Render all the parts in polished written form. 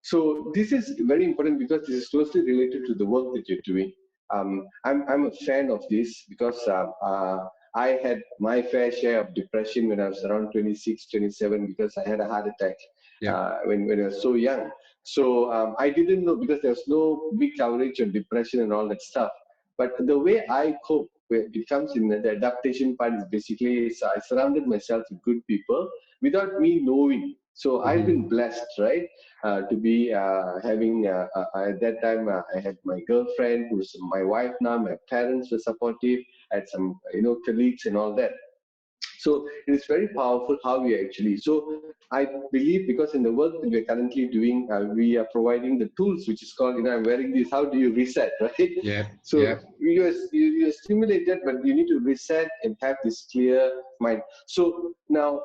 So this is very important because this is closely related to the work that you're doing. I'm a fan of this because I had my fair share of depression when I was around 26, 27 because I had a heart attack when I was so young. So I didn't know because there's no big coverage on depression and all that stuff. But the way I cope, where it comes in the adaptation part is basically I surrounded myself with good people without me knowing. So I've been blessed, right? To be having at that time I had my girlfriend who's my wife now. My parents were supportive. I had some colleagues and all that. So it is very powerful how we actually. So I believe because in the work that we're currently doing, we are providing the tools, which is called, I'm wearing this. How do you reset, right? Yeah. So Yeah. you're stimulated, but you need to reset and have this clear mind. So now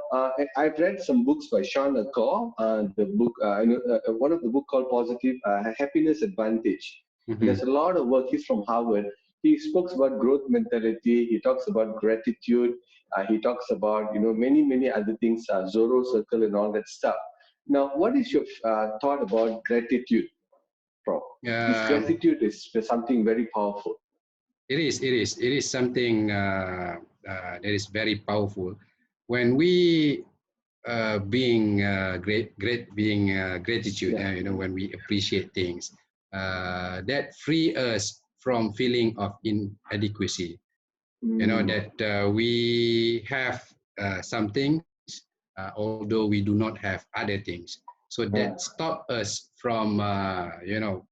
I've read some books by Sean Acor. The book, one of the book called Positive Happiness Advantage. And there's a lot of work. He's from Harvard. He speaks about growth mentality. He talks about gratitude. He talks about many other things, Zorro circle and all that stuff. Now, what is your thought about gratitude, Prof? This gratitude is something very powerful. It is something that is very powerful. When we being gratitude, when we appreciate things, that free us from feeling of inadequacy. That we have some things, although we do not have other things. So that stop us from,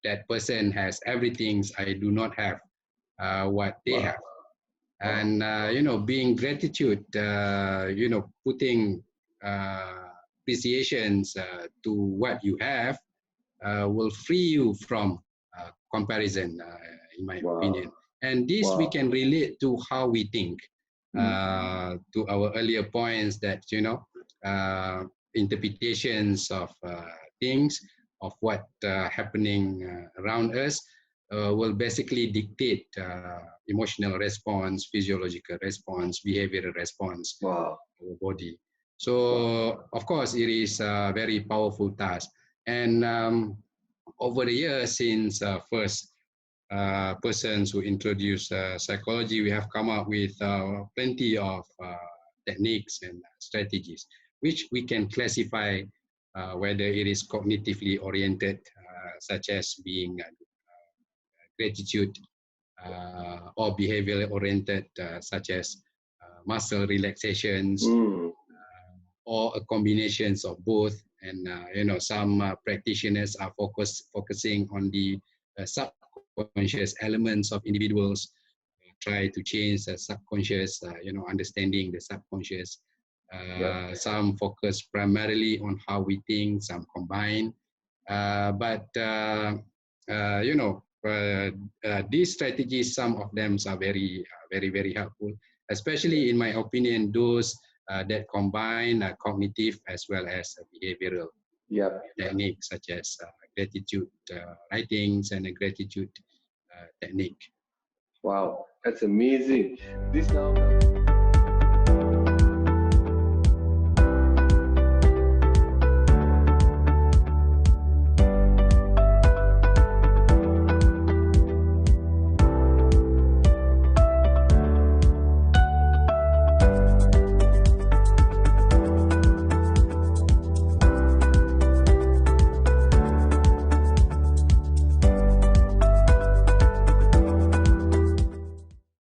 that person has everything, I do not have what they have. And, being gratitude, putting appreciations to what you have will free you from comparison, in my opinion. And this we can relate to how we think, to our earlier points that, interpretations of things, of what happening around us will basically dictate emotional response, physiological response, behavioral response to our body. So, of course, it is a very powerful task. And over the years, since first persons who introduced psychology, we have come up with plenty of techniques and strategies, which we can classify whether it is cognitively oriented, such as being gratitude, or behavioral oriented, such as muscle relaxations, or a combinations of both. And some practitioners are focusing on the subconscious elements of individuals, try to change the subconscious, understanding the subconscious. Some focus primarily on how we think, some combine. These strategies, some of them are very, very helpful, especially in my opinion, those that combine cognitive as well as behavioral techniques, such as gratitude writings and a gratitude technique. Wow, that's amazing. This now.